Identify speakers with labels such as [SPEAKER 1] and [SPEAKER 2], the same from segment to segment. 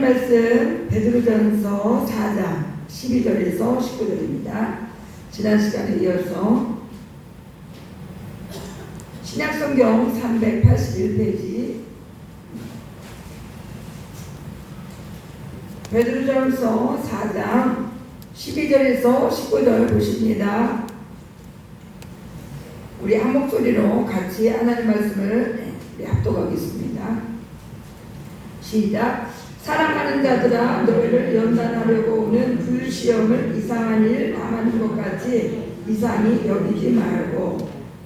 [SPEAKER 1] 말씀 베드로전서 4장 12절에서 19절입니다. 지난 시간에 이어서 신약성경 381페이지 베드로전서 4장 12절에서 19절 보십니다. 우리 한 목소리로 같이 하나님 말씀을 합독하겠습니다. 시작. 사랑하는 자들아, 너희를 연단하려고 오는 불시험을 이상한 일 당하는 것 같이 이상히 여기지 말고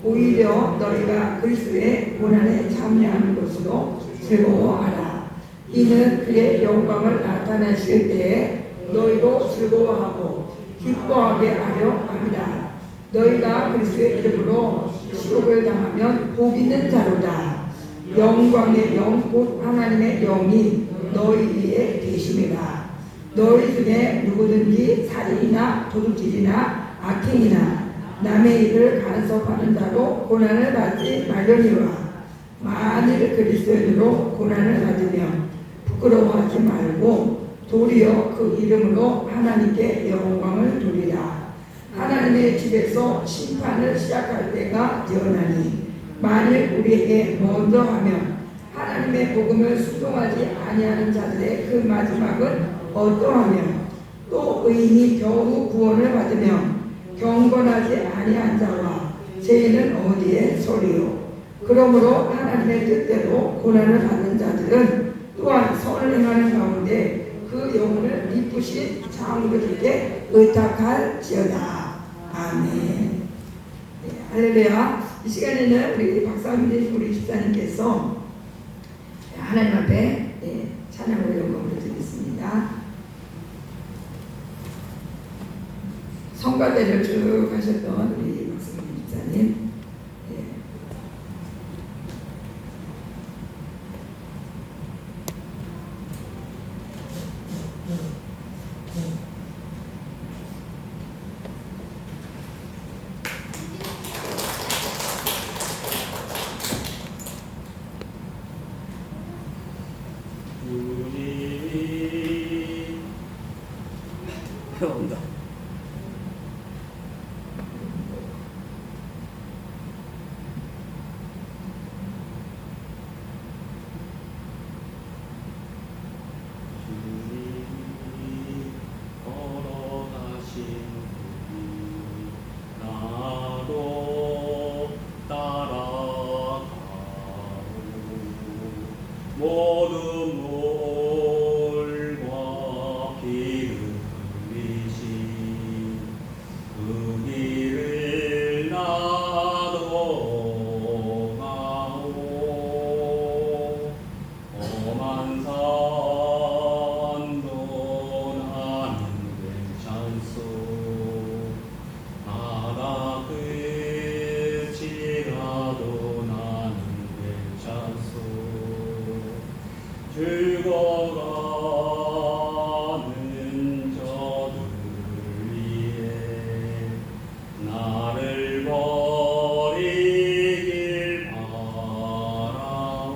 [SPEAKER 1] 오히려 너희가 그리스도의 고난에 참여하는 것으로 즐거워하라. 이는 그의 영광을 나타내실 때에 너희도 즐거워하고 기뻐하게 하려 합니다. 너희가 그리스도의 이름으로 시험을 당하면 복 있는 자로다. 영광의 영 곧 하나님의 영이 너희 위에 계심이라. 너희 중에 누구든지 살인이나 도둑질이나 악행이나 남의 일을 간섭하는 자로 고난을 받지 말려니와 만일 그리스도인으로 고난을 받으면 부끄러워하지 말고 도리어 그 이름으로 하나님께 영광을 돌리라. 하나님의 집에서 심판을 시작할 때가 되어나니 만일 우리에게 먼저 하면 하나님의 복음을 순종하지 아니하는 자들의 그 마지막은 어떠하며 또 의인이 겨우 구원을 받으면 경건하지 아니한 자와 죄인은 어디에 서리요. 그러므로 하나님의 뜻대로 고난을 받는 자들은 또한 선을 행하는 가운데 그 영혼을 미쁘신 장로들께 의탁할지어다. 아멘. 네, 할렐루야. 이 시간에는 우리 박사님 우리 집사님께서 하나님 앞에 찬양으로 영광을 드리겠습니다. 성가대를 쭉 하셨던 우리 박사님 집사님,
[SPEAKER 2] 온다. 주님이 걸어가신 길 나도 따라가오. 모든 물과 기름 그 길을 나도 가오. 험한 산도 나는 괜찮소. 바다 끝이라도 나는 괜찮소. 죽어가는 저들 위해 나를 버리길 바라오.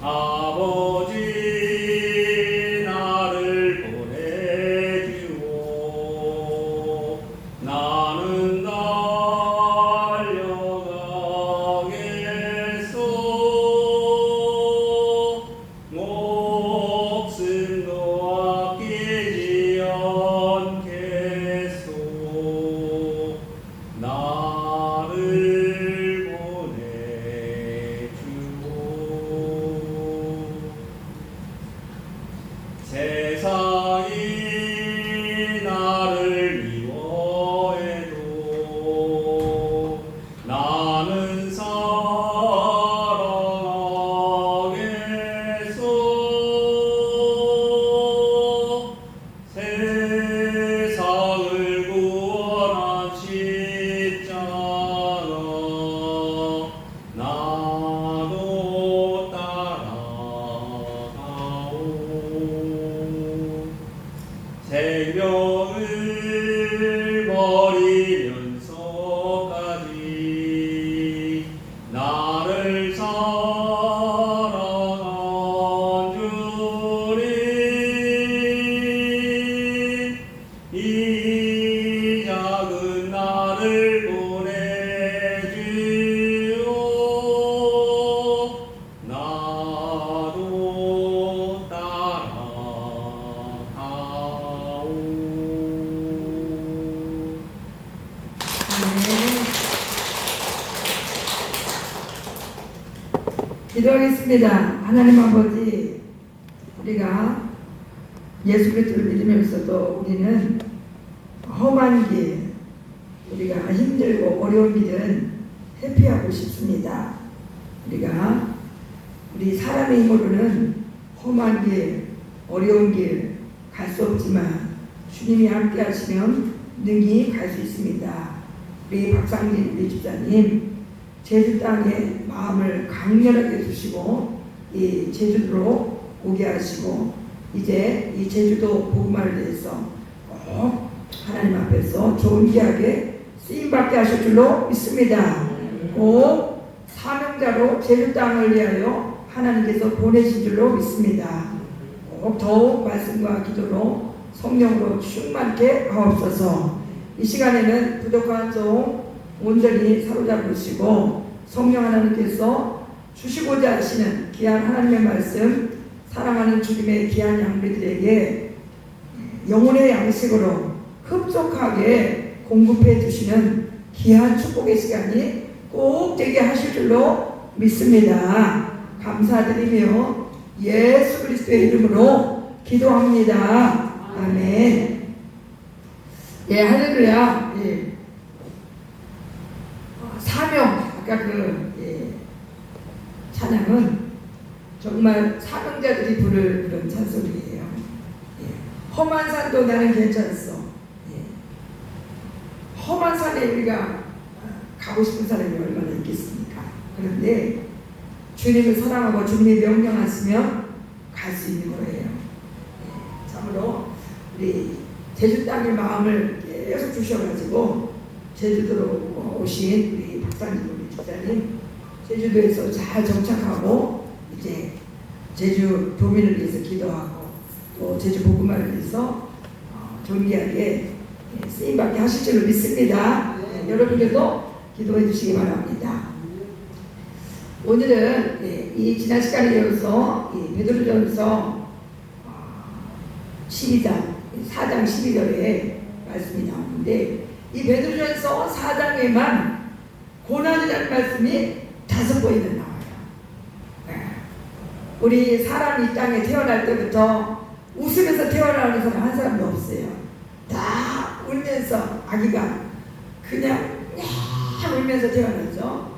[SPEAKER 2] 아버지 나를 보내주오. 나는 달려가겠소. 목숨도 아끼지 않겠소. 나를 보내주오. 세상이 나를 미워해도 나는 사랑하겠소. 세상을 구원한 십자가 나도 따라가오. 생명을 버리면서까지 나를 사랑한 주
[SPEAKER 1] 기도하겠습니다. 하나님 아버지, 우리가 예수 그리스도를 믿으면서도 우리는 험한 길, 우리가 힘들고 어려운 길은 회피하고 싶습니다. 우리 사람의 힘으로는 험한 길, 어려운 길 갈 수 없지만 주님이 함께 하시면 능히 갈 수 있습니다. 우리 박상진 우리 집사님 제주 땅에 마음을 강렬하게 주시고 이 제주도로 오게 하시고 이제 이 제주도 복음화를 위해서 꼭 하나님 앞에서 존귀하게 쓰임받게 하실 줄로 믿습니다. 꼭 사명자로 제주 땅을 위하여 하나님께서 보내신 줄로 믿습니다. 꼭 더욱 말씀과 기도로 성령으로 충만케 하옵소서. 이 시간에는 부족한 종 온전히 사로잡으시고 성령 하나님께서 주시고자 하시는 귀한 하나님의 말씀, 사랑하는 주님의 귀한 양들에게 영혼의 양식으로 흡족하게 공급해 주시는 귀한 축복의 시간이 꼭 되게 하실 줄로 믿습니다. 감사드리며 예수 그리스도의 이름으로 기도합니다. 아멘. 예, 할렐루야. 예. 사명, 아까 찬양은 정말 사명자들이 부를 그런 찬송이에요. 예. 험한 산도 나는 괜찮았어. 예. 험한 산에 우리가 가고 싶은 사람이 얼마나 있겠습니까? 그런데 주님을 사랑하고 주님이 명령하시면 갈 수 있는 거예요. 예. 참으로 우리 제주 땅의 마음을 계속 주셔가지고 제주도로 오신 우리 박사님 우리 집사님 제주도에서 잘 정착하고 이제 제주 도민을 위해서 기도하고 또 제주 복음화를 위해서 존귀하게 쓰임받게 하실 줄을 믿습니다. 여러분께도 기도해 주시기 바랍니다. 오늘은 이 지난 시간에 이어서 베드로전서 12장 4장 12절에 말씀이 나오는데 이 베드로전서 4장에만 고난이라는 말씀이 5번이나 나와요. 우리 사람이 이 땅에 태어날 때부터 웃으면서 태어나는 사람 한 사람도 없어요. 다 울면서 아기가 그냥 울면서 태어나죠.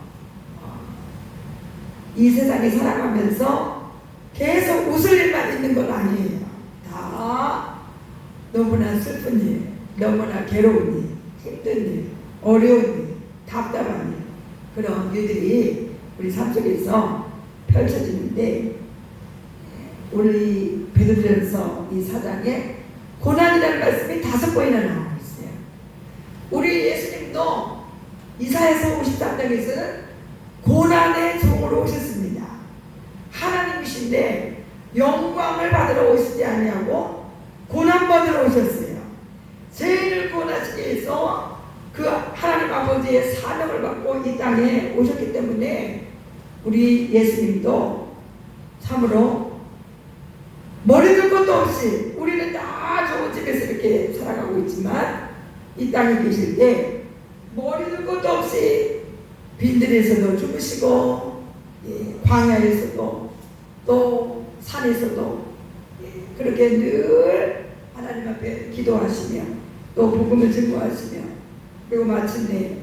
[SPEAKER 1] 이 세상에 살아가면서 계속 웃을 일만 있는 건 아니에요. 다 너무나 슬픈 일, 너무나 괴로운 일, 힘든 일, 어려운 일, 답답한 일, 그런 일들이 우리 삶 속에서 펼쳐지는데 오늘 이 베드로전서 이 4장에 고난이라는 말씀이 5번이나 나오고 있어요. 우리 예수님도 이사야서 53장에서는 고난의 종으로 오셨습니다. 하나님이신데 영광을 받으러 오시지 아니하고 고난 받으러 오셨어요. 죄인을 구원하시기 위해서 그 하나님 아버지의 사명을 받고 이 땅에 오셨기 때문에 우리 예수님도 참으로 머리 들 것도 없이 우리는 다 좋은 집에서 이렇게 살아가고 있지만 이 땅에 계실 때 머리 들 것도 없이 빈들에서도 주무시고 광야에서도 또 산에서도 그렇게 늘 하나님 앞에 기도하시며 또 복음을 증거하시며 그리고 마침내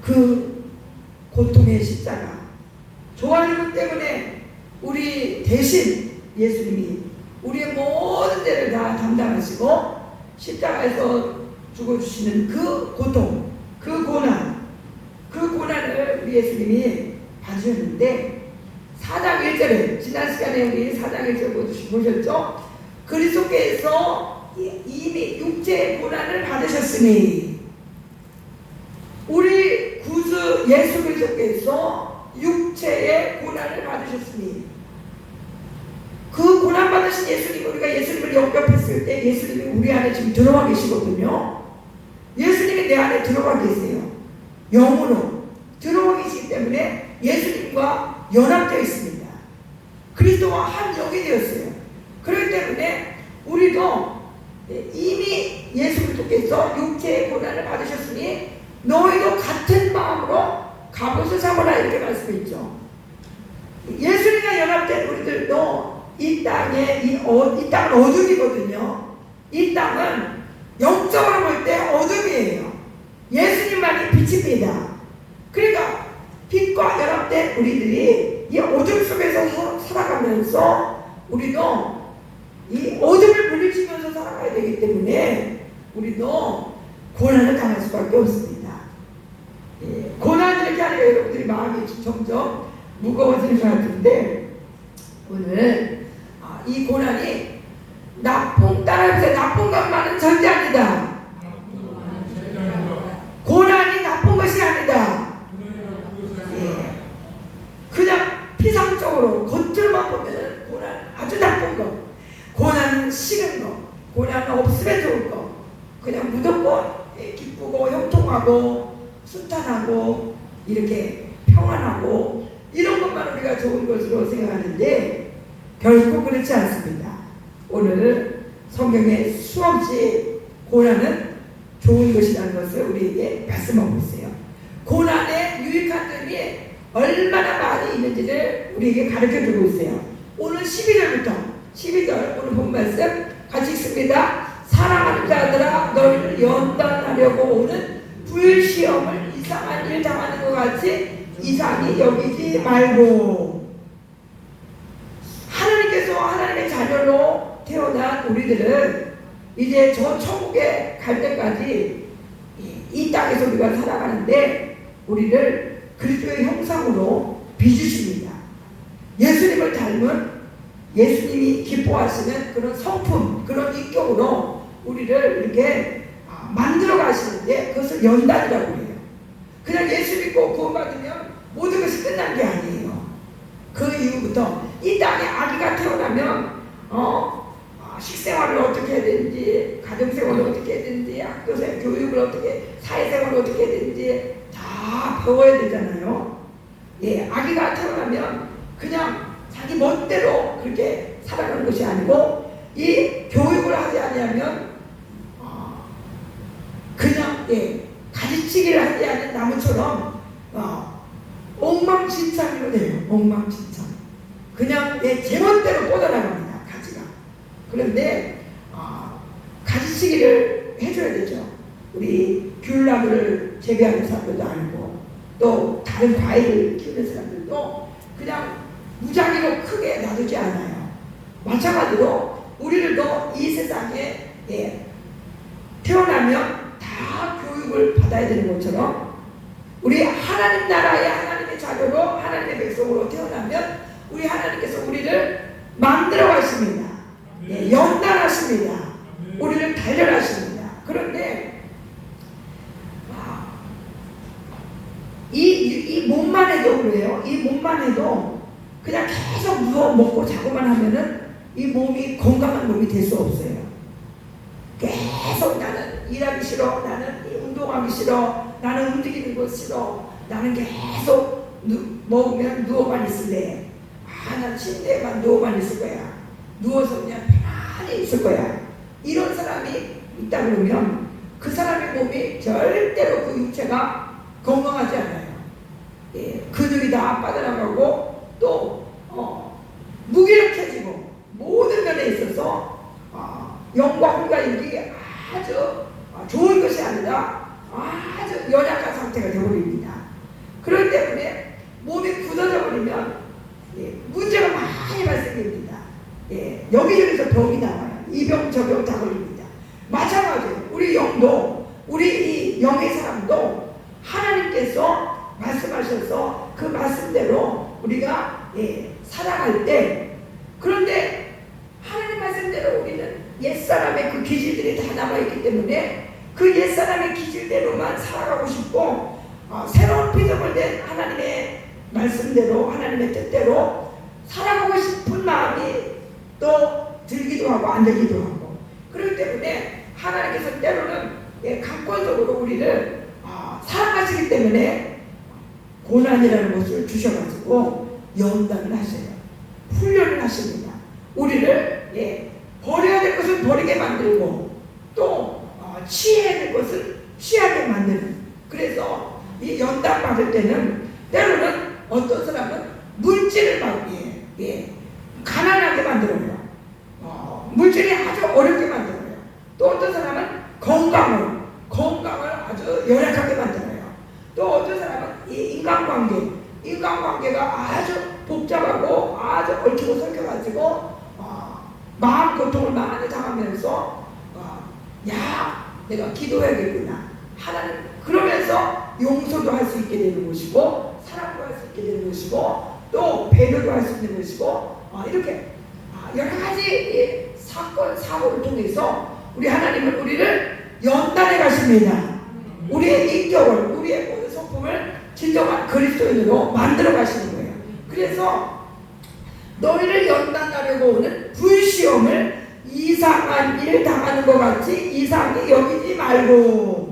[SPEAKER 1] 그 고통의 십자가 좋아하는 것 때문에 우리 대신 예수님이 우리의 모든 죄를 다 담당하시고 십자가에서 죽어주시는 그 고통, 그 고난을 우리 예수님이 받으셨는데 4장 1절에 지난 시간에 우리 4장 1절 보셨죠? 그리스도께서 이미 육체의 고난을 받으셨으니 우리 구주 예수 그리스도께서 육체의 고난을 받으셨으니 그 고난 받으신 예수님, 우리가 예수님을 영접했을 때 예수님이 우리 안에 지금 들어와 계시거든요. 예수님이 내 안에 들어와 계세요. 영으로 들어와 계시기 때문에 예수님과 연합되어 있습니다. 그리스도와 한 영이 되었어요. 그렇기 때문에 우리도 이미 예수 그리스도께서 육체의 고난을 받으셨으니 너희도 같은 마음으로 갑옷을 삼으라 이렇게 말씀했죠. 우리들도 이 땅에 이 땅은 어둠이거든요. 이 땅은 영적으로 볼 때 어둠이에요. 예수님만이 빛입니다. 그러니까 빛과 연합된 우리들이 이 어둠 속에서 살아가면서 우리도 이 어둠을 물리치면서 살아가야 되기 때문에 우리도 고난을 당할 수밖에 없습니다. 예, 고난을 이렇게 하니까 여러분들이 마음이 점점 무거워지는 것 같은데 오늘 이 고난이 따라해보세요. 나쁜 것만은 절대 아니다. 고난이 나쁜 것이 아니다. 예. 그냥 피상적으로 겉으로만 보면 고난 아주 나쁜 거, 고난은 싫은 거, 고난은 없으면 좋을 거, 그냥 무조건 기쁘고 형통하고 순탄하고 이렇게 평안하고 이런 것만 우리가 좋은 것으로 생각하는데 결코 그렇지 않습니다. 오늘 성경에 수없이 고난은 좋은 것이라는 것을 우리에게 말씀하고 있어요. 고난의 유익한 점이 얼마나 많이 있는지를 우리에게 가르쳐주고 있어요. 오늘 12절부터 12절 오늘 본 말씀 같이 읽습니다. 사랑하는 자들아 너희를 연단하려고 오는 불시험을 이상한 일 당하는 것 같이 이상히 여기지 말고, 하나님께서 하나님의 자녀로 태어난 우리들은 이제 저 천국에 갈 때까지 이 땅에서 우리가 살아가는데 우리를 그리스도의 형상으로 빚으십니다. 예수님을 닮은, 예수님이 기뻐하시는 그런 성품, 그런 인격으로 우리를 이렇게 만들어 가시는데 그것을 연단이라고 해요. 그냥 예수 믿고 구원받으면 모든 것이 끝난 게 아니에요. 그 이후부터 이 땅에 아기가 태어나면 식생활을 어떻게 해야 되는지, 가정생활을 어떻게 해야 되는지, 학교생 교육을 어떻게, 사회생활을 어떻게 해야 되는지 다 배워야 되잖아요. 예, 아기가 태어나면 그냥 자기 멋대로 그렇게 살아가는 것이 아니고 이 교육을 하지 않으면 그냥 가지치기를 하지 않은 나무처럼 엉망진창으로 돼요. 엉망진창. 그냥 제멋대로 뻗어나갑니다. 가지가. 그런데 가지치기를 해줘야 되죠. 우리 귤나무를 재배하는 사람들도 아니고 또 다른 과일을 키우는 사람들도 그냥 무작위로 크게 놔두지 않아요. 마찬가지로 우리들도 이 세상에 태어나면 다 교육을 받아야 되는 것처럼 우리 하나님 나라의 하나님의 자녀로 하나님의 백성으로 태어나면 우리 하나님께서 우리를 만들어 가십니다. 연단하십니다. 우리를 단련하십니다. 그런데 이 몸만 해도 그래요. 이 몸만 해도 그냥 계속 누워 먹고 자고만 하면은 이 몸이 건강한 몸이 될 수 없어요. 계속 나는 일하기 싫어, 나는 운동하기 싫어, 나는 움직이는 거 싫어, 나는 계속 먹으면 누워만 있을래. 난 침대에만 누워만 있을 거야. 누워서 그냥 편안히 있을 거야. 이런 사람이 있다 그러면 그 사람의 몸이 절대로 그 육체가 건강하지 않아요. 근육이 다 빠져나가고 또 무기력해지고 모든 면에 있어서 영과 혼과 육이 아주 좋은 것이 아니라 아주 연약한 상태가 되어버립니다. 그렇기 때문에 몸이 굳어져 버리면 문제가 많이 발생됩니다. 여기저기서 병이 나와요. 이 병 저 병 다 걸립니다. 마찬가지로 우리 영도, 우리 이 영의 사람도 하나님께서 말씀하셔서 그 말씀대로 우리가 살아갈 때, 그런데 하나님 말씀대로 우리는 옛사람의 그 기질들이 다 남아있기 때문에 그 옛사람의 기질대로만 살아가고 싶고 새로운 피조물 된 하나님의 말씀대로 하나님의 뜻대로 살아가고 싶은 마음이 또 들기도 하고 안 들기도 하고, 그렇기 때문에 하나님께서 때로는 강권적으로 우리를 사랑하시기 때문에 고난이라는 것을 주셔가지고 연단을 하셔요. 훈련을 하십니다. 우리를 버려야 될 것을 버리게 만들고 또 취해야 될 것을 취하게 만드는, 그래서 이 연단 받을 때는 때로는 어떤 사람은 물질을 받고 복잡하고 아주 얽히고 설켜가지고 마음 고통을 많이 당하면서 야 내가 기도해야겠구나 하나님 그러면서 용서도 할 수 있게 되는 것이고 사랑도 할 수 있게 되는 것이고 또 배려도 할 수 있는 것이고 이렇게 여러 가지 사건 사고를 통해서 우리 하나님은 우리를 연단해 가십니다. 우리의 인격을 우리의 모든 성품을 진정한 그리스도인으로 만들어 가시는 거예요. 그래서 너희를 연단하려고 오는 불시험을 이상한 일 당하는 것 같이 이상히 여기지 말고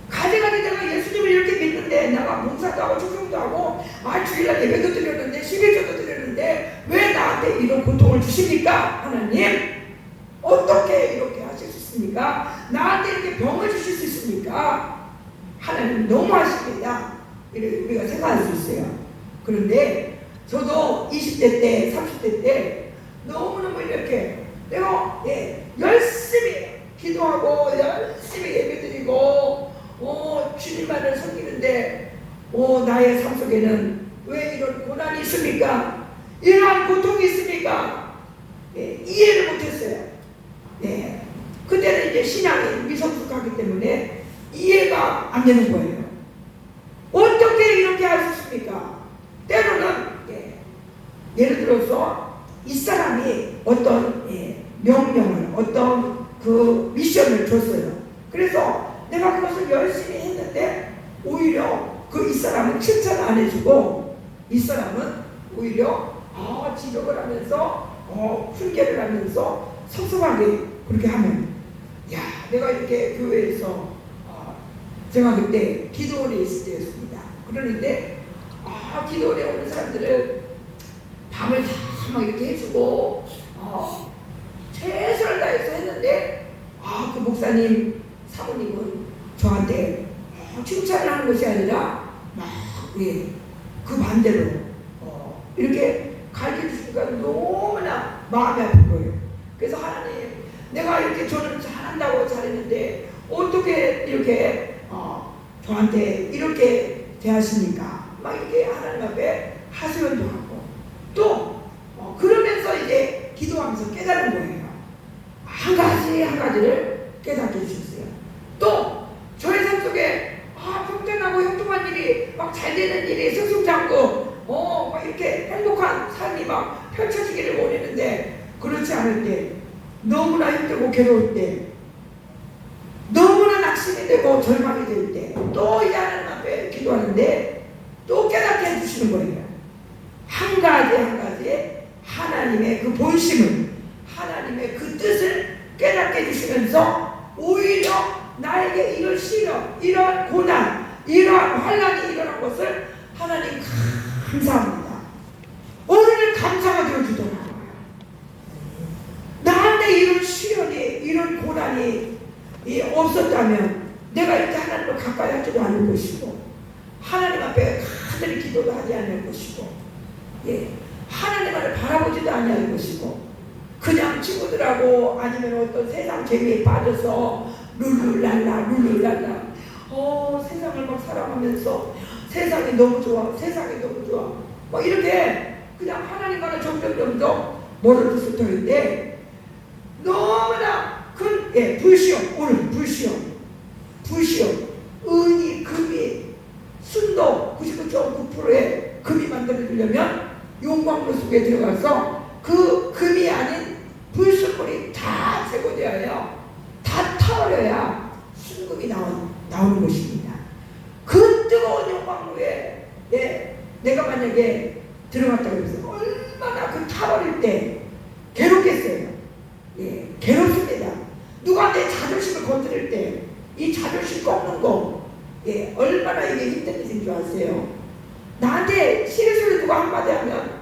[SPEAKER 1] 가지가지 내가 예수님을 이렇게 믿는데 내가 봉사도 하고 축성도 하고 주일날 예배도 드렸는데 11조도 드렸는데 왜 나한테 이런 고통을 주십니까? 하나님 어떻게 이렇게 하실 수 있습니까? 나한테 이렇게 병을 주실 수 있습니까? 하나님 너무 하십니다. 우리가 생각할 수 있어요. 그런데 저도 20대 때 30대 때 너무너무 이렇게 내가 열심히 기도하고 열심히 예배드리고 주님만을 섬기는데 나의 삶 속에는 왜 이런 고난이 있습니까? 이러한 고통이 있습니까? 이해를 못했어요. 그때는 이제 신앙이 미성숙하기 때문에 이해가 안 되는 거예요. 어떻게 이렇게 할 수 있습니까? 때로는 예를 들어서 이 사람이 어떤 명령을 어떤 그 미션을 줬어요. 그래서 내가 그것을 열심히 했는데 오히려 이 사람은 칭찬 안 해주고 이 사람은 오히려 지적을 하면서 훈계를 하면서 섭섭하게 그렇게 하면 내가 이렇게 교회에서 제가 그때 기도원에 있을 때였습니다. 그러는데 기도원에 오는 사람들을 밤을 다 막 이렇게 해주고 최선을 다해서 했는데 그 목사님 사모님은 저한테 칭찬을 하는 것이 아니라 그 반대로 이렇게 가르쳐주시니까 너무나 마음이 아픈 거예요. 그래서 하나님 내가 이렇게 저는 잘한다고 잘했는데 어떻게 이렇게 저한테 이렇게 대하십니까? 막 이렇게 하나님 앞에 하소연도 하고 또 그러면서 이제 기도하면서 깨달은 거예요. 한 가지 한 가지를 깨닫게 해주셨어요. 또 저의 삶 속에 평탄하고 형통한 일이 막 잘 되는 일이 승승장구 막 이렇게 행복한 삶이 막 펼쳐지기를 원했는데 그렇지 않을 때 너무나 힘들고 괴로울 때 너무나 낙심이 되고 절망이 될 때 또 이 하나님 앞에 기도하는데 또 깨닫게 해주시는 거예요. 한 가지 한 가지 하나님의 그 본심을 하나님의 그 뜻을 깨닫게 해주시면서 오히려 나에게 이런 시련 이런 고난 이러한 환난이 일어난 것을 하나님 감사합니다. 오늘 감사가 되어주더라고요. 나한테 이런 시련이 이런 고난이 없었다면 내가 이렇게 하나님을 가까이 하지도 않을 것이고 하나님 앞에 간절히 기도도 하지 않을 것이고 하나님을 바라보지도 않을 것이고 그냥 친구들하고 아니면 어떤 세상 재미에 빠져서 룰루랄라 세상을 막 사랑하면서 세상이 너무 좋아 세상이 너무 좋아 막 이렇게 그냥 하나님과는 점점 멀어질 터인데 너무나 큰 불시험 오늘 불시험 은이 금이 순도 99.9%의 금이 만들어지려면 용광로 속에 들어가서 그 금이 아닌 불순물이 다 제거되어야 다 타버려야 순금이 나오는 것입니다. 그 뜨거운 용광로에 내가 만약에 들어갔다고 해서 얼마나 그 타버릴 때 괴롭겠어요. 괴롭습니다. 누가 내 자존심을 건드릴 때 이 자존심 꺾는 거 얼마나 이게 힘든 일인 줄 아세요? 나한테 실수를 누가 한마디 하면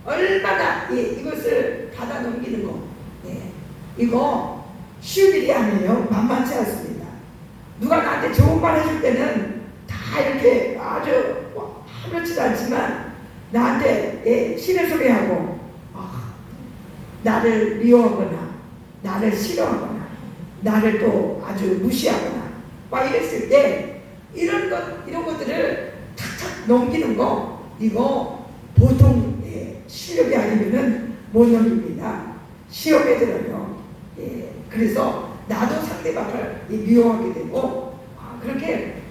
[SPEAKER 1] 얼마나 이것을 받아 넘기는 거 이거 쉬운 일이 아니에요. 만만치 않습니다. 누가 나한테 좋은 말 해줄 때는 다 이렇게 아주 아무렇지도 않지만 나한테 싫은 소리 하고 나를 미워하거나 나를 싫어하거나 나를 또 아주 무시하거나 막 이랬을 때 이런 것들을 탁탁 넘기는 거 이거 보통 실력이 아니면은 못 넘깁니다. 시험에 들어요. 그래서 나도 상대방을 미워하게 되고 그렇게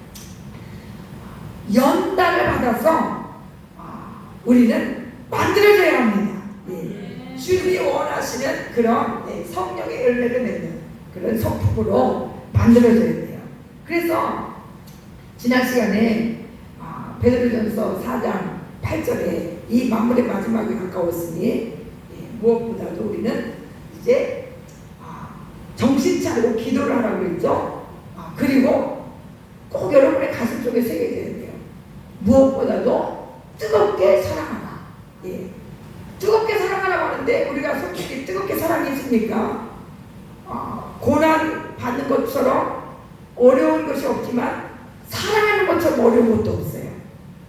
[SPEAKER 1] 연단을 받아서 우리는 만들어져야 합니다. 주님이 원하시는 그런 성령의 열매를 맺는 그런 성품으로 만들어져야 돼요. 그래서 지난 시간에 베드로전서 4장 8절에 이 만물의 마지막이 가까웠으니 무엇보다도 우리는 이제 정신 차리고 기도를 하라고 했죠. 그리고 꼭 여러분의 가슴 속에 새겨져야 돼요. 무엇보다도 뜨겁게 사랑하라. 뜨겁게 사랑하라고 하는데 우리가 솔직히 뜨겁게 사랑했습니까? 고난 받는 것처럼 어려운 것이 없지만 사랑하는 것처럼 어려운 것도 없어요.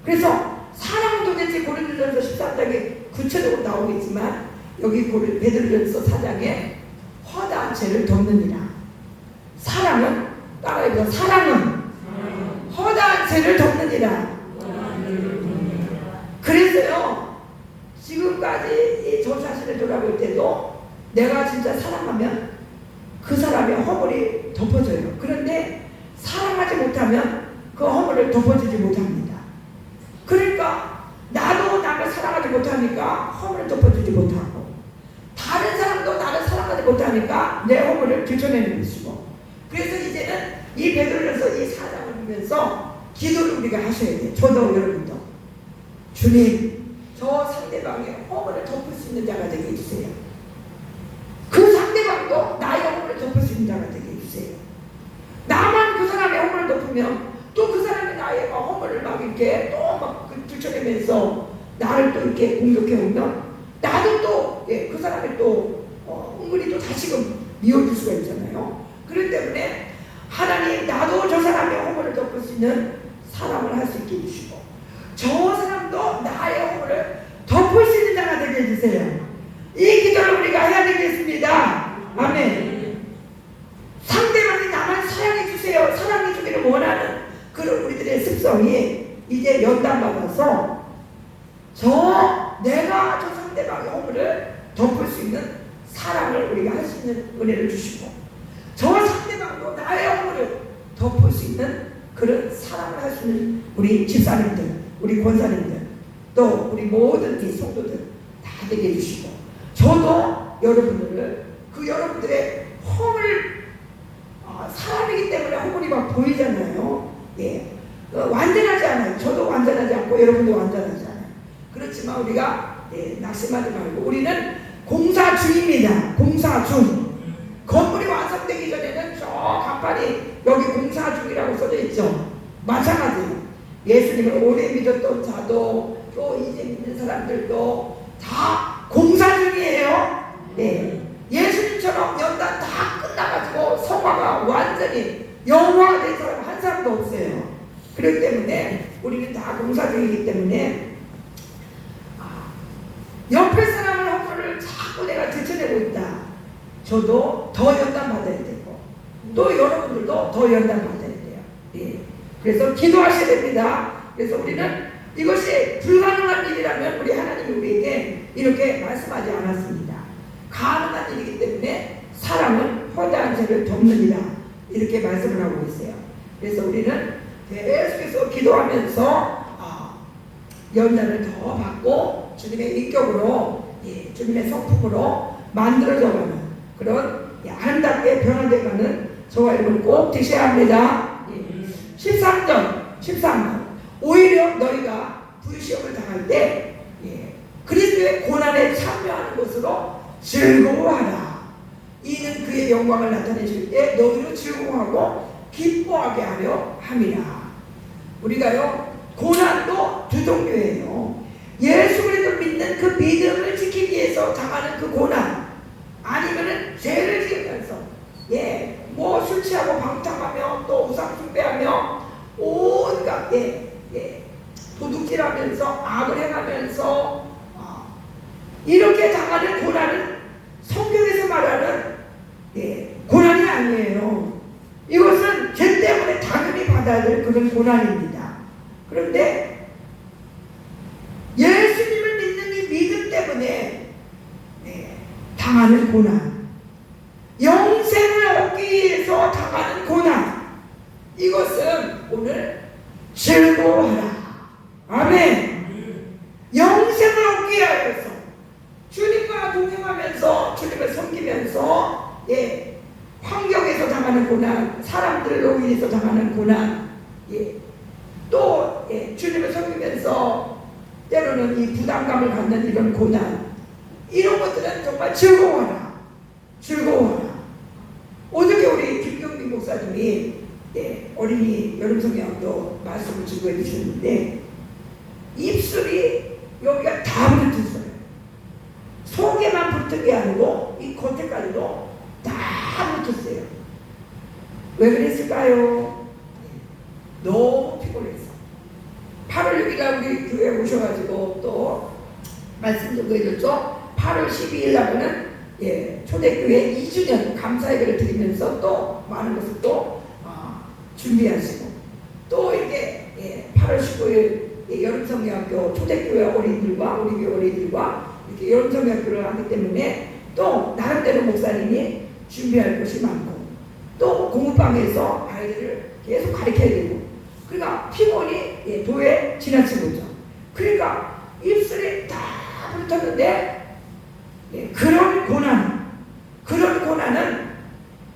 [SPEAKER 1] 그래서 사랑은 도대체 고린도전서 13장에 구체적으로 나오겠지만 여기 베드로전서 4장에 허다한 죄를 덮느니라. 사랑은 따라해서 사랑은 허다한 죄를 덮느니라. 그래서요 지금까지 저 자신을 돌아볼 때도 내가 진짜 사랑하면 그 사람의 허물이 덮어져요. 그런데 사랑하지 못하면 그 허물을 덮어주지 못합니다. 그러니까 나도 나를 사랑하지 못하니까 허물을 덮어주지 못하고 다른 사람도 나를 사랑하지 못하니까 내 허물을 들춰내는 것이고 그래서 이제는 이 베드로전서 이 4장을 보면서 기도를 우리가 하셔야 돼요. 저도 여러분도 주님 저 상대방의 허물을 덮을 수 있는 자가 되게 해주세요. 그 상대방도 나의 허물을 덮을 수 있는 자가 되게 해주세요. 나만 그 사람의 허물을 덮으면 또 그 사람이 나의 허물을 막 이렇게 또 막 들춰내면서 나를 또 이렇게 공격해 오면 나도 또 그 사람이 또 은근히 또 다시금 미워질 수가 있잖아요. 그렇기 때문에 하나님 나도 저 사람의 허물을 덮을 수 있는 사랑을 할 수 있게 해주시고 저 사람도 나의 허물을 덮을 수 있는 자가 되게 해주세요. 이 기도를 우리가 해야 되겠습니다. 아멘. 상대방이 나만 사랑해 주세요. 사랑해 주기를 원하는 그런 우리들의 습성이 이제 연단받아서 내가 저 상대방의 허물을 덮을 수 있는 사랑을 우리가 할 수 있는 은혜를 주시고 저 상대방도 나의 허물을 덮을 수 있는 그런 사랑을 할 수 있는 우리 집사님들, 우리 권사님들, 또 우리 모든 이 성도들 다 되게 해주시고 저도 여러분들을 그 여러분들의 허물 사람이기 때문에 허물이 막 보이잖아요. 완전하지 않아요. 저도 완전하지 않고 여러분도 완전하지 않아요. 그렇지만 우리가 낙심하지 말고 우리는 공사중입니다. 공사중. 건물이 완성되기 전에는 저 간판이 여기 공사중이라고 써져 있죠. 마찬가지예요. 예수님을 오래 믿었던 자도 또 이제 믿는 사람들도 다 공사중이에요. 예수님처럼 연단 다 끝나가지고 성화가 완전히 영화된 사람 한 사람도 없어요. 그렇기 때문에 우리는 다 공사중이기 때문에 옆에 사람의 허물을 자꾸 내가 들춰내고 있다. 저도 더 연단받아야 되고 또 여러분들도 더 연단받아야 돼요. 그래서 기도하셔야 됩니다. 그래서 우리는 이것이 불가능한 일이라면 우리 하나님이 우리에게 이렇게 말씀하지 않았습니다. 가능한 일이기 때문에 사랑은 허다한 죄를 덮느니라 이렇게 말씀을 하고 있어요. 그래서 우리는 계속해서 기도하면서 연단을 더 받고 주님의 인격으로 주님의 성품으로 만들어져가는 그런 아름답게 변화되어가는 저와 여러분 꼭 되셔야 합니다. 13절 오히려 너희가 불시험을 당할 때 그리스도의 고난에 참여하는 것으로 즐거워하라. 이는 그의 영광을 나타내실 때 너희로 즐거워하고 기뻐하게 하려 함이라. 우리가요 고난도 두 종류예요. 예수 그리스도를 믿는 그 믿음을 지키기 위해서 당하는 그 고난, 아니면은 죄를 지으면서 뭐 술 취하고 방탕하며 또 우상 숭배하며 온갖 도둑질하면서 악을 행하면서 이렇게 당하는 고난은 성경에서 말하는 고난이 아니에요. 이것은 죄 때문에 당연히 받아야 될 그런 고난입니다. 그런데 예수님을 당하는 고난, 영생을 얻기 위해서 당하는 고난, 이것은 오늘 즐거워하라. 아멘. 영생을 얻기 위해서 주님과 동행하면서 주님을 섬기면서 환경에서 당하는 고난, 사람들로 인해서 당하는 고난, 또 주님을 섬기면서 때로는 이 부담감을 갖는 이런 고난, 이런 것들은 정말 즐거워하라. 즐거워하라. 어저께 우리 김경민 목사님이 어린이 여름성경학교 말씀을 주고해 주셨는데 입술이 여기가 다 붙었어요. 속에만 붙은 게 아니고 이 겉에까지도 다 붙었어요. 왜 그랬을까요? 너무 피곤했어. 8월 6일날 우리 교회에 오셔가지고 또 말씀 좀 해줬죠. 8월 12일 날은 초대교회 2주년 감사예배를 드리면서 또 많은 것을 또 준비하시고, 또 이렇게 8월 15일 여름성경학교 초대교회 어린이들과 우리 교회 어린이들과 이렇게 여름성경학교를 하기 때문에 또 나름대로 목사님이 준비할 것이 많고, 또 공부방에서 아이들을 계속 가르쳐야 되고, 그러니까 피곤이 도에 지나친 거죠. 그러니까 입술이 다 붙었는데 그런 고난은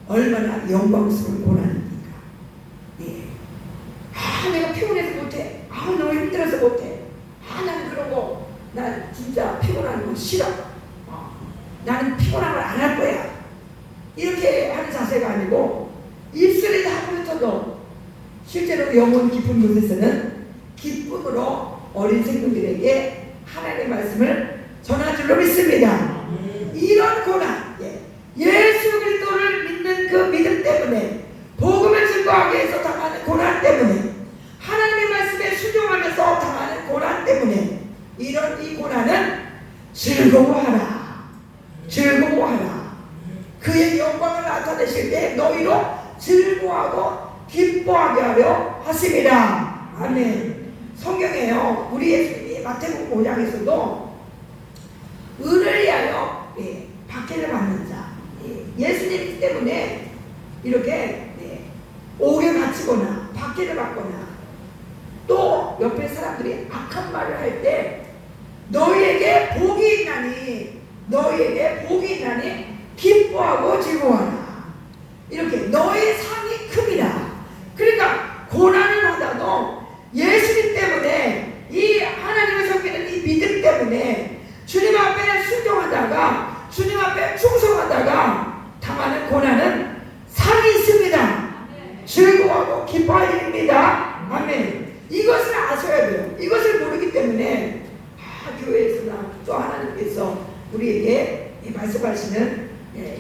[SPEAKER 1] 얼마나 영광스러운 고난입니까? 내가 피곤해서 못해. 너무 힘들어서 못해. 나는 그런 거, 난 진짜 피곤한 거 싫어. 나는 피곤한 걸 안 할 거야. 이렇게 하는 자세가 아니고, 입술이 다 붙어도 실제로 영혼 깊은 곳에서는 기쁨으로 어린 생명들에게 하나님의 말씀을 전할 줄로 믿습니다. 이런 고난, 예수 그리스도를 믿는 그 믿음 때문에, 복음을 증거하기 위해서 당하는 고난 때문에, 하나님의 말씀에 순종하면서 당하는 고난 때문에, 이런 이 고난은 즐거워하라. 즐거워하라. 그의 영광을 나타내실 때 너희로 즐거워하고 기뻐하게 하려 하심이라. 아멘. 성경에요, 우리 예수님이 마태복음 5장에서도 의를 위하여 박해를 받는 자, 예수님 때문에 이렇게 옥에 갇히거나 박해를 받거나, 또 옆에 사람들이 악한 말을 할 때 너희에게 복이 있나니, 너희에게 복이 있나니 기뻐하고 즐거워하라. 이렇게 너의 상이 큼이라. 그러니까 고난을 받아도 예수님 때문에, 이 하나님을 섬기는 이 믿음 때문에 주님 앞에 순종하다가, 주님 앞에 충성하다가 당하는 고난은 상이 있습니다. 즐거워하고 기뻐할 일입니다. 아멘. 이것을 아셔야 돼요. 이것을 모르기 때문에 교회에서나 또 하나님께서 우리에게 말씀하시는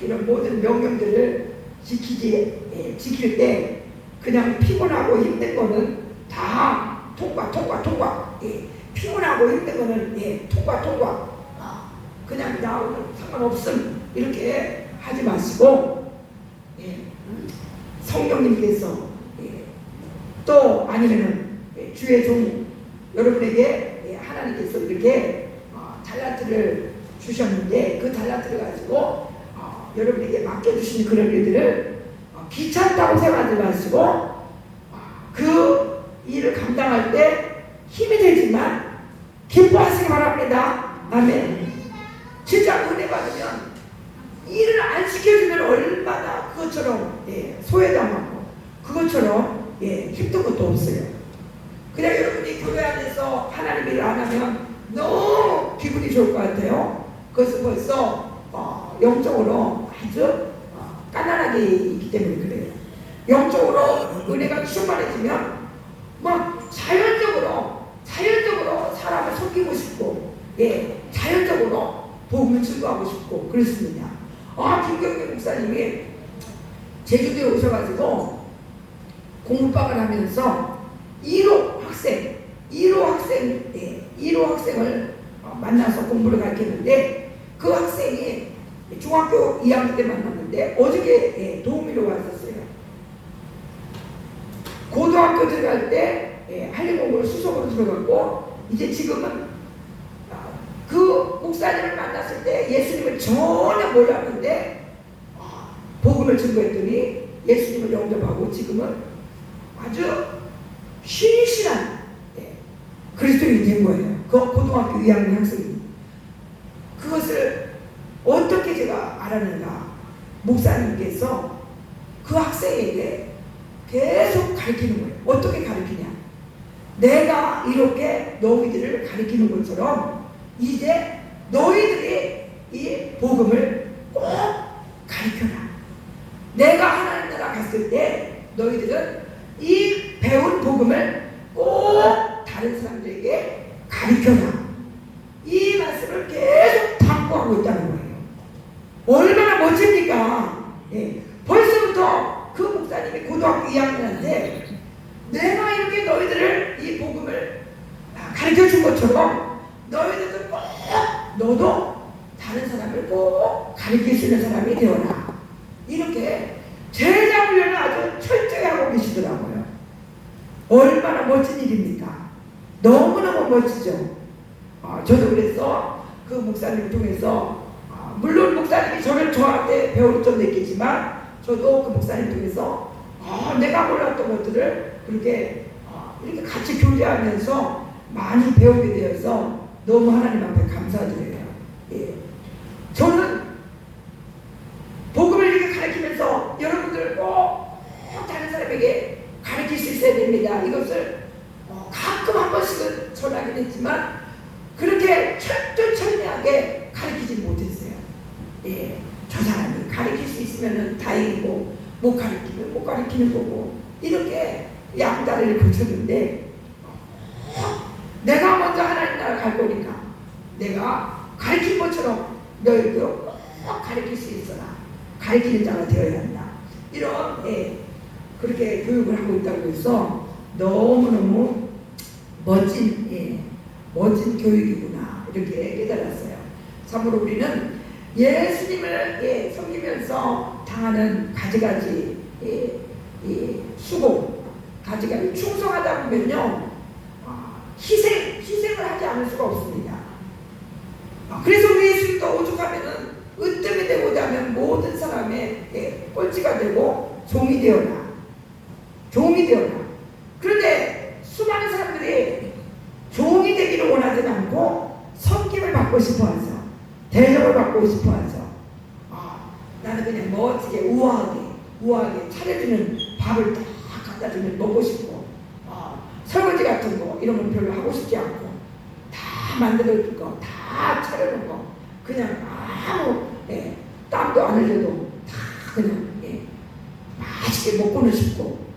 [SPEAKER 1] 이런 모든 명령들을 지킬 때 그냥 피곤하고 힘든 거는 다 통과. 피곤하고 힘든 거는 통과. 그냥 나 오늘 상관없음 이렇게 하지 마시고, 성령님께서 또 아니면은 주의 종 여러분에게 하나님께서 이렇게 달란트를 주셨는데, 그 달란트를 가지고 여러분에게 맡겨주신 그런 일들을 귀찮다고 생각하지 마시고, 그 일을 감당할 때 힘이 되지만 기뻐하시기 바랍니다. 아멘. 진짜 은혜 받으면 일을 안 시켜주면 얼마나 그것처럼 소외당하고 그것처럼 힘든 것도 없어요. 그냥 여러분이 교회 안에서 하나님 일을 안 하면 너무 기분이 좋을 것 같아요. 그것은 벌써 영적으로 아주 까난하게 있기 때문에 그래요. 영적으로 은혜가 충만해지면 막 자연적으로 사람을 섬기고 싶고, 자연적으로 복음을 증거하고 싶고 그렇습니다. 김경민 목사님이 제주도에 오셔가지고 공부방을 하면서 1호 학생을 만나서 공부를 가르쳤는데, 그 학생이 중학교 2학년 때 만났는데 어저께 도우미로 왔었어요. 고등학교 들어갈 때 한림 공부를 수석으로 들어갔고, 이제 지금은 그 목사님을 만났을 때 예수님을 전혀 몰랐는데 복음을 증거했더니 예수님을 영접하고 지금은 아주 신실한 그리스도인이 된 거예요. 그 고등학교 2학년 학생이. 그것을 어떻게 제가 알았는가? 목사님께서 그 학생에게 계속 가르치는 거예요. 어떻게 가르치냐? 내가 이렇게 너희들을 가르치는 것처럼 이제 너희들이 이 복음을 꼭 가르쳐라. 내가 하나님 나라 갔을 때 너희들은 이 배운 복음을 꼭 다른 사람들에게 가르쳐라. 이 말씀을 계속 당부하고 있다는 거예요. 얼마나 멋집니까? 벌써부터 그 목사님이 고등학교 2학년인데 내가 이렇게 너희들을 이 복음을 가르쳐준 것처럼 너희들도 꼭 너도 다른 사람을 꼭 가르칠 수 있는 사람이 되어라. 이렇게 제자 훈련을 아주 철저히 하고 계시더라고요. 얼마나 멋진 일입니까? 너무너무 멋지죠. 저도 그래서 그 목사님을 통해서 물론 목사님이 저한테 배우를 좀 냈겠지만 저도 그 목사님 통해서 내가 몰랐던 것들을 그렇게 이렇게 같이 교제하면서 많이 배우게 되어서 너무 하나님 앞에 감사드려요. 저는 복음을 이렇게 가르치면서 여러분들 꼭 다른 사람에게 가르칠 수 있어야 됩니다. 이것을 가끔 한 번씩은 전하긴 했지만 그렇게 철두철미하게 가르치지 못했어요. 저 사람이 가르칠 수 있으면 다행이고 못 가르치면 못 가르치는 거고 이렇게 양다리를 거쳤는데 내가 먼저 하나님 나라 갈 거니까 내가 가르친 것처럼 너희도 꼭 가르칠 수 있어라. 가르치는 자가 되어야 한다. 이런 그렇게 교육을 하고 있다고 해서 너무너무 멋진 교육이구나 이렇게 깨달았어요. 참으로 우리는 예수님을 섬기면서 당하는 가지가지 수고, 가지가지 충성하다 보면요 희생을 하지 않을 수가 없습니다. 그래서 우리 예수님도 오죽하면은 으뜸이 되고자 하면 모든 사람의 꼴찌가 되고 종이 되어라. 그런데 수많은 사람들이 종이 되기를 원하지 않고 섬김을 받고 싶어하죠. 대접을 받고 싶어하죠. 나는 그냥 멋지게 우아하게 차려주는 밥을 다 갖다 주면 먹고 싶고 설거지 같은 거 이런 건 별로 하고 싶지 않고 다 만들어줄 거 다 차려놓은 거 그냥 아무 땀도 안 흘려도 다 그냥 맛있게 먹고는 싶고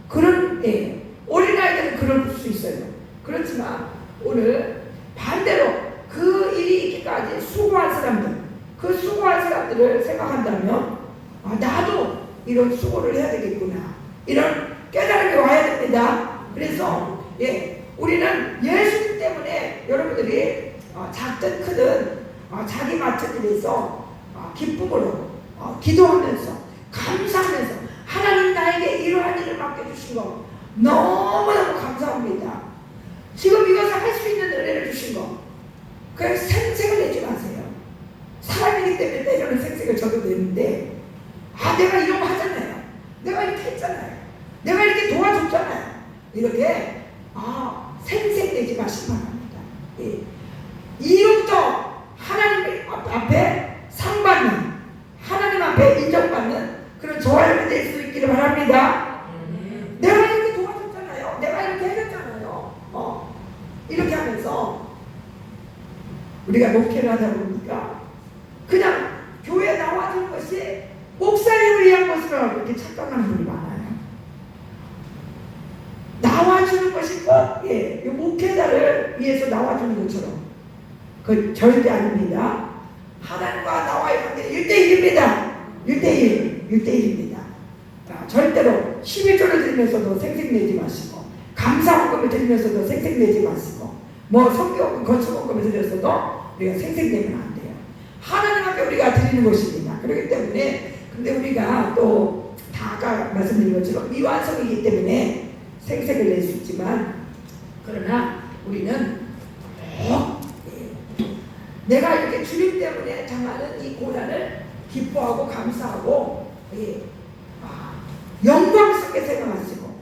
[SPEAKER 1] 그런 어린아이들은 그럴 수 있어요. 그렇지만 오늘 반대로 그 일이 있기까지 수고한 사람들 그 수고한 사람들을 생각한다면 나도 이런 수고를 해야 되겠구나 이런 깨달음이 와야 됩니다. 그래서 우리는 예수님 때문에 여러분들이 작든 크든 자기 맡은 일에서 기쁨으로 기도하면서 감사하면서 하나님 나에게 이러한 일을 맡겨주신 거 너무너무 감사합니다. 지금 이것을 할 수 있는 은혜를 주신 거 그래서 생색을 내지 마세요. 사람이기 때문에 때로는 생색을 저도 내는데 내가 이런 거 하잖아요. 내가 이렇게 했잖아요. 내가 이렇게 도와줬잖아요. 이렇게 생색 내지 마시기 바랍니다. 이로부터 하나님 앞에 상 받는 하나님 앞에 인정받는 그런 저활이 될 수 있기를 바랍니다. 내가 이렇게 도와줬잖아요. 내가 이렇게 해줬잖아요. 이렇게 하면서 우리가 목회를 하다 보니까 그냥 교회 나와주는 것이 목사님을 위한 것으로 그렇게 착각하는 분이 많아요. 나와주는 것이 꼭 목회자를 위해서 나와주는 것처럼 그 절대 아닙니다. 하나님과 나와의 관계는 1대1입니다. 1대1입니다. 절대로 11조를 드리면서도 생색내지 마시고 감사헌금을 드리면서도 생색내지 마시고 성경헌금 건축헌금을 드렸어도 우리가 생색내면 안 돼요. 하나님 앞에 우리가 드리는 것입니다. 그렇기 때문에 근데 우리가 또 다 아까 말씀드린 것처럼 미완성이기 때문에 생색을 낼 수 있지만 그러나 우리는 내가 이렇게 주님 때문에 당하는 이 고난을 기뻐하고 감사하고 영광스럽게 생각하시고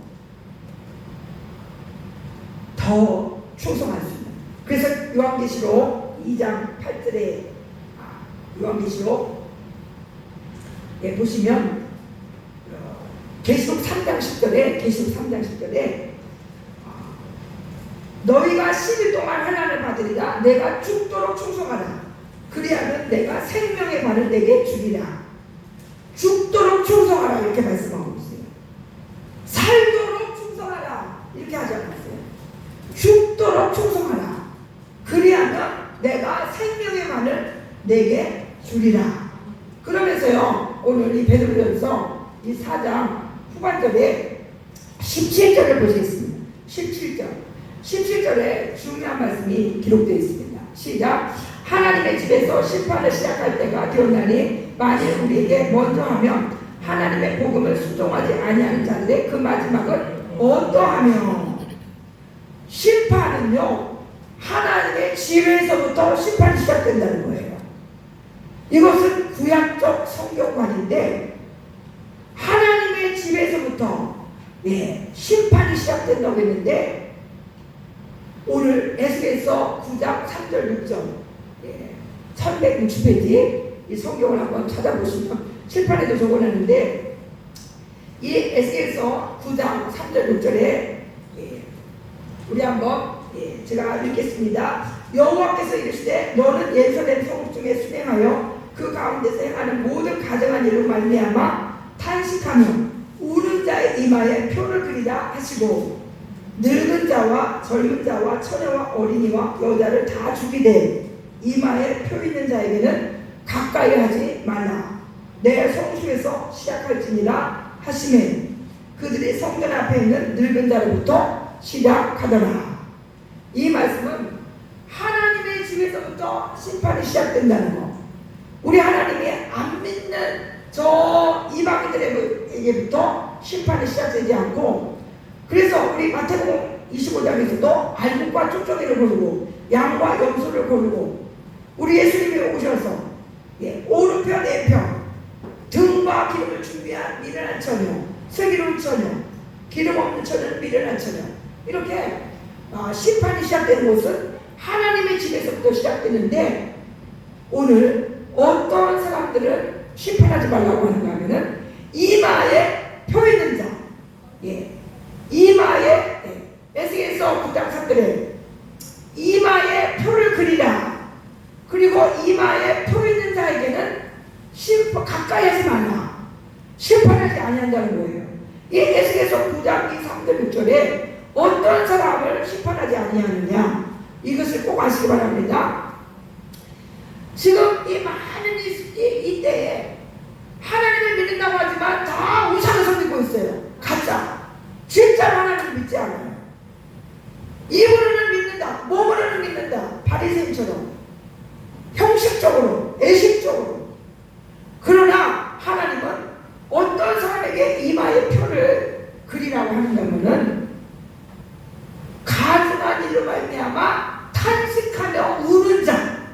[SPEAKER 1] 더 충성할 수 있는. 그래서 요한계시록 2장 8절에 요한계시록 보시면 계시록 3장 10절에 너희가 10일 동안 해난을 받으리라. 내가 죽도록 충성하라. 그리하면 내가 생명의 말을 내게 주리라. 죽도록 충성하라 이렇게 말씀하고 있어요. 살도록 충성하라 이렇게 하지 않았어요. 죽도록 충성하라. 그리하면 내가 생명의 말을 내게 주리라. 그러면서요 오늘 이 베드로전서 이 4장 후반절에 17절을 보시겠습니다. 17절에 중요한 말씀이 기록되어 있습니다. 시작. 하나님의 집에서 심판을 시작할 때가 되었나니 만일 우리에게 먼저 하면 하나님의 복음을 순종하지 아니하는 자들의 그 마지막은 어떠하며. 심판은요 하나님의 집에서부터 심판이 시작된다는 거예요. 이것은 구약적 성경관인데 하나님의 집에서부터 심판이 시작된다고 했는데 오늘 에스겔서 9장 3절 6절 1160페이지 이 성경을 한번 찾아보시면 칠판에도 적어놨는데 이 에스겔서 9장 3절 6절에 우리 한번 제가 읽겠습니다. 여호와께서 이르시되 너는 예루살렘 성읍 중에 순행하여 그 가운데서 행하는 모든 가증한 일로 말미암아 탄식하며 우는 자의 이마에 표를 그리라 하시고 늙은 자와 젊은 자와 처녀와 어린이와 여자를 다 죽이되 이마에 표 있는 자에게는 가까이 하지 말라. 내 성수에서 시작할지니라 하시매 그들이 성전 앞에 있는 늙은 자로부터 시작하더라. 이 말씀은 하나님의 집에서부터 심판이 시작된다는 거. 우리 하나님이 안 믿는 저 이방인들에게부터 심판이 시작되지 않고, 그래서 우리 마태복음 25장에서도 알곡과 쪽쪽이를 고르고 양과 염소를 고르고 우리 예수님이 오셔서 오른편 왼편 등과 기름을 준비한 미련한 처녀, 슬기로운 처녀, 기름 없는 처녀는 미련한 처녀, 이렇게 심판이 시작되는 곳은 하나님의 집에서부터 시작되는데, 오늘 어떤 사람들을 심판하지 말라고 하는가 하면은 이마에 표 있는 자, 이마에 에스겔서 9장 3절에 이마에 표를 그리라. 그리고 이마에 표 있는 자에게는 가까이 하지 말라. 심판하지 아니한다는 거예요. 이 에스겔서 9장 3절 6절에 어떤 사람을 심판하지 아니하느냐, 이것을 꼭 아시기 바랍니다. 지금 이 많은 이때에 하나님을 믿는다고 하지만 다 우상을 섬기고 있어요. 가짜. 진짜 하나님을 믿지 않아요. 입으로는 믿는다, 몸으로는 믿는다, 바리새인처럼 형식적으로, 애식적으로. 그러나 하나님은 어떤 사람에게 이마에 표를 그리라고 하는가면은 가증한 일로 말미암아 탄식하며 우는 자,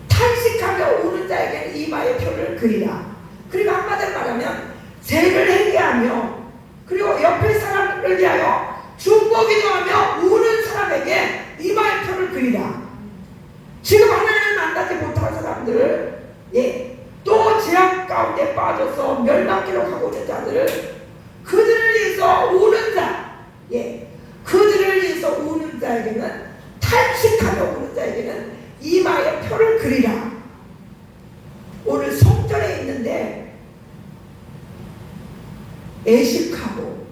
[SPEAKER 1] 탄식하며 우는 자에게는 이마에 표를 그리라. 그리고 한마디로 말하면 죄를 회개하며 그리고 옆에 사람을 위하여 중보기도하며 우는 사람에게 이마에 표를 그리라. 지금 하나님을 만나지 못한 사람들을 또 죄악 가운데 빠져서 멸망기로 가고 있는 자들을, 그들을 위해서 우는 자, 그들을 위해서 우는 자에게는, 탄식하며 우는 자에게는 이마에 표를 그리라. 오늘 성전에 있는데 애식하고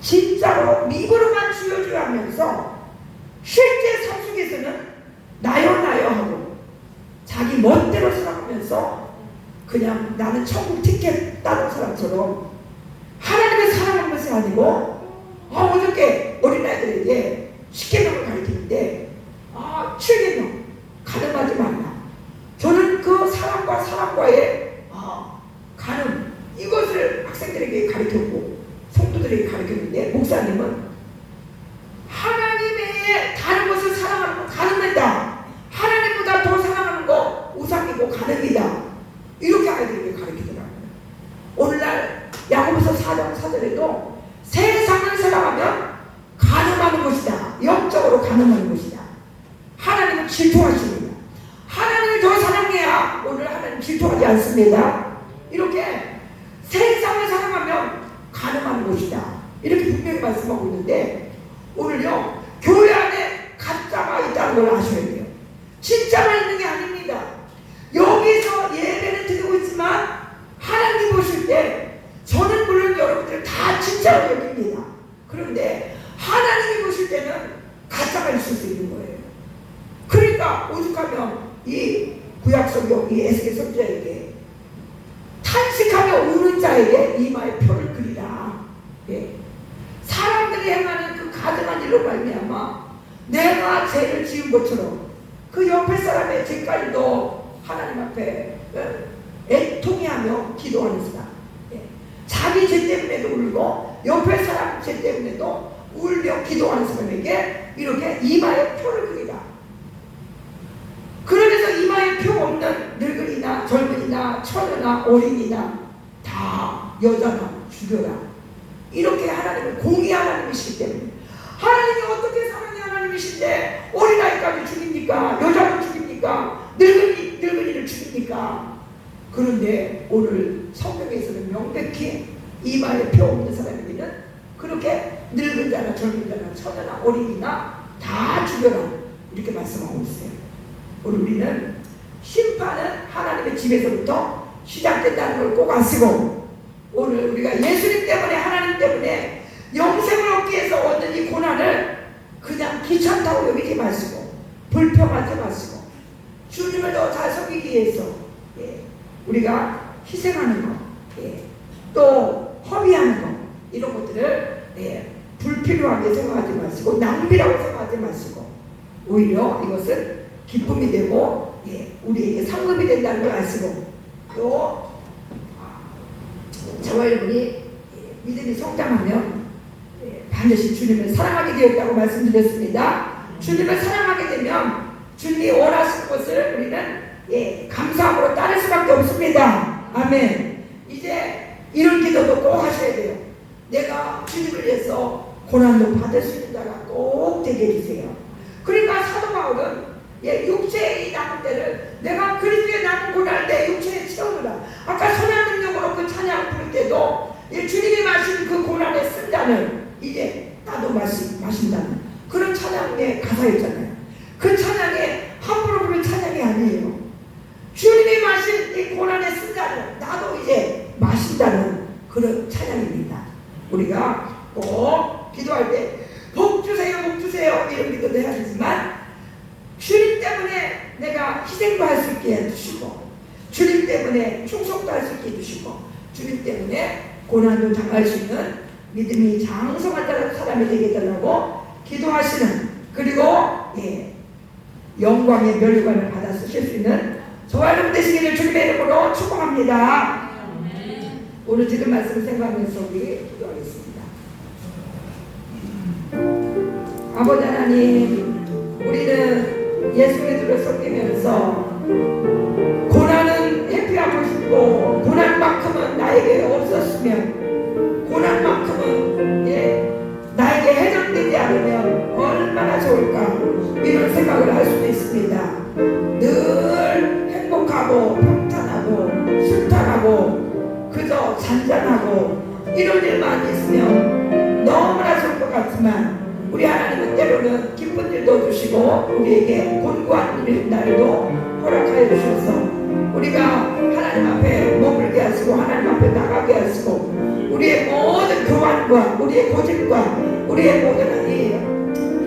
[SPEAKER 1] 진짜로 입으로만 주여주여 하면서 실제 삶 속에서는 나요 하고 자기 멋대로 살아가면서 그냥 나는 천국 티켓 따는 사람처럼 하나님의 사랑하는 것이 아니고, 어저께 어린아이들에게 10계명을 가르치는데 7계명 가늠하지 말라. 저는 그 사람과의 가늠, 이것을 학생들에게 가르쳤고 성도들에게 가르쳤는데, 목사님은 하나님의 다른 것을 사랑하는 건 가늠된다, 질투하십니다. 하나님을 더 사랑해야 오늘 하나님 질투하지 않습니다. 이렇게 세상을 사랑하면 가능한 것이다. 이렇게 분명히 말씀하고 있는데 오늘요 교회 안에 가짜가 있다는 걸 아셔야 돼요. 진짜만 있는 게 아닙니다. 여기서 예배를 드리고 있지만 하나님 보실 때 저는 물론 여러분들 다 진짜로 여깁니다. 그런데 하나님이 보실 때는 가짜가 있을 수 있는 거예요. 그러니까 오죽하면 이 구약성경 이 에스겔 선지자에게 탄식하며 우는 자에게 이마에 표를 그리라. 예. 사람들이 행하는 그 가증한 일로 말미암아 내가 죄를 지은 것처럼 그 옆에 사람의 죄까지도 하나님 앞에 애통해하며 기도하는 사람. 예. 자기 죄 때문에도 울고 옆에 사람 죄 때문에도 울며 기도하는 사람에게 이렇게 이마에 표를 그리라. 그러면서 이마에 표 없는 늙은이나 젊은이나 처녀나 어린이나 다 여자나 죽여라. 이렇게 하나님은 공의 하나님이시기 때문에 하나님이 어떻게 사랑의 하나님이신데 어린아이까지 죽입니까? 여자를 죽입니까? 늙은이를 죽입니까? 그런데 오늘 성경에서는 명백히 이마에 표 없는 사람에게는 그렇게 늙은 자나 젊은 자나 처녀나 어린이나 다 죽여라. 이렇게 말씀하고 있어요. 오늘 우리는 심판은 하나님의 집에서부터 시작된다는 걸 꼭 아시고 오늘 우리가 예수님 때문에 하나님 때문에 영생을 얻기 위해서 얻는 이 고난을 그냥 귀찮다고 여기지 마시고 불평하지 마시고 주님을 더 잘 섬기기 위해서 우리가 희생하는 것 또 허비하는 것 이런 것들을 불필요하게 생각하지 마시고 낭비라고 생각하지 마시고 오히려 이것은 기쁨이 되고 우리에게 상급이 된다는 걸 아시고 또 저와 여러분이 믿음이 성장하면 반드시 주님을 사랑하게 되었다고 말씀드렸습니다. 주님을 사랑하게 되면 주님이 원하시는 것을 우리는 감사함으로 따를 수밖에 없습니다. 아멘. 이제 이런 기도도 꼭 하셔야 돼요. 내가 주님을 위해서 고난도 받을 수 있는 자가 꼭 되게 해주세요. 그러니까 사도 바울은 육체의 남은 때를 내가 그리스도의 남은 고난을 내 육체에 채우느라 아까 선한 능력으로 그 찬양을 부를 때도 주님이 마신 그 고난의 쓴 잔을 이제 나도 마신다는 그런 찬양의 가사였잖아요. 그 찬양이 함부로 부른 찬양이 아니에요. 주님이 마신 이 고난의 쓴 잔을 나도 이제 마신다는 그런 찬양입니다. 우리가 꼭 기도할 때 복 주세요 복 주세요 이런 기도도 해야 되지만 주님 때문에 내가 희생도 할 수 있게 해주시고 주님 때문에 충성도 할 수 있게 해주시고 주님 때문에 고난도 당할 수 있는 믿음이 장성한 사람이 되게 해달라고 기도하시는 그리고 영광의 멸관을 받아 쓰실 수 있는 저와 여러분 되시기를 주님의 이름으로 축복합니다. 오늘 지금 말씀을 생각하면서 우리 기도하겠습니다. 아버지 하나님 우리는 예수 그리스도를 섬기면서 고난은 회피하고 싶고 고난만큼은 나에게 없었으면 고난만큼은 나에게 해당되지 않으면 얼마나 좋을까 이런 생각을 할 수도 있습니다. 늘 행복하고 평탄하고 순탄하고 그저 잔잔하고 이런 일만 있으면 너무나 좋을 것 같지만 우리 하나님은 때로는 기쁜 일도 주시고 우리에게 곤고한 날도 허락하여 주셔서 우리가 하나님 앞에 머물게 하시고 하나님 앞에 나가게 하시고 우리의 모든 교만과 우리의 고집과 우리의 모든 이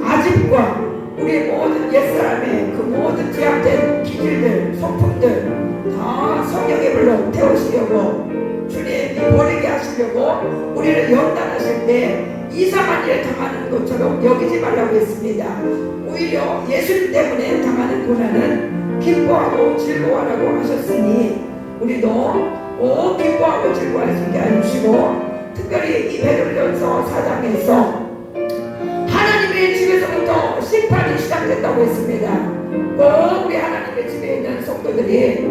[SPEAKER 1] 아집과 우리의 모든 옛사람의 그 모든 제약된 기질들 소품들 다 성령의 불로 태우시려고 주님이 버리게 하시려고 우리를 연단하실 때 이상한 일 당하는 것처럼 여기지 말라고 했습니다. 오히려 예수님 때문에 당하는 고난은 기뻐하고 즐거워하라고 하셨으니 우리도 꼭 기뻐하고 즐거워할 수 있게 해주시고 특별히 이 베드로전서 4장에서 하나님의 집에서부터 심판이 시작됐다고 했습니다. 꼭 우리 하나님의 집에 있는 성도들이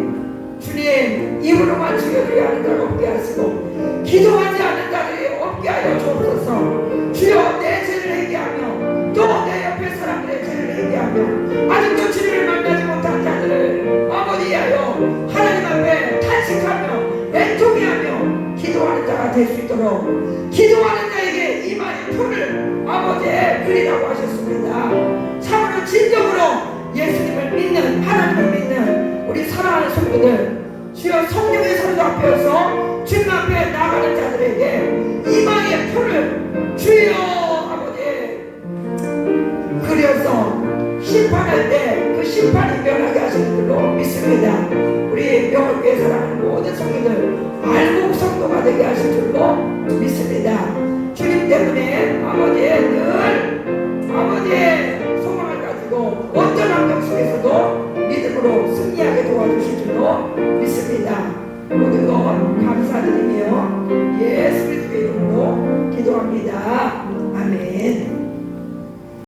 [SPEAKER 1] 주님 입으로만 주여주여 하는 자가 없게 하시고 기도하지 않는 자들이 없게 하여 주옵소서. 주여 내 죄를 회개하며 또 내 옆에 사람들의 죄를 회개하며 아직도 주님을 만나 자가 될 수 있도록 기도하는 자에게 이마의 표를 아버지의 그리라고 하셨습니다. 참으로 진정으로 예수님을 믿는, 하나님을 믿는 우리 사랑하는 성도들, 주여 성령의 사도 앞에서 주님 앞에 나가는 자들에게 이마의 표를 주여 아버지 그려서 심판할 때 그 심판이 면하게 하시는 줄로 믿습니다. 우리 명월교회 사랑하는 모든 성도들 알곡 성도가 되게 하실 줄로 믿습니다. 주님 때문에 아버지의 늘 아버지의 소망을 가지고 어떤 환경 속에서도 믿음으로 승리하게 도와주실 줄로 믿습니다. 모든 것 감사드리며 예수 그리스도의 이름으로 기도합니다. 아멘.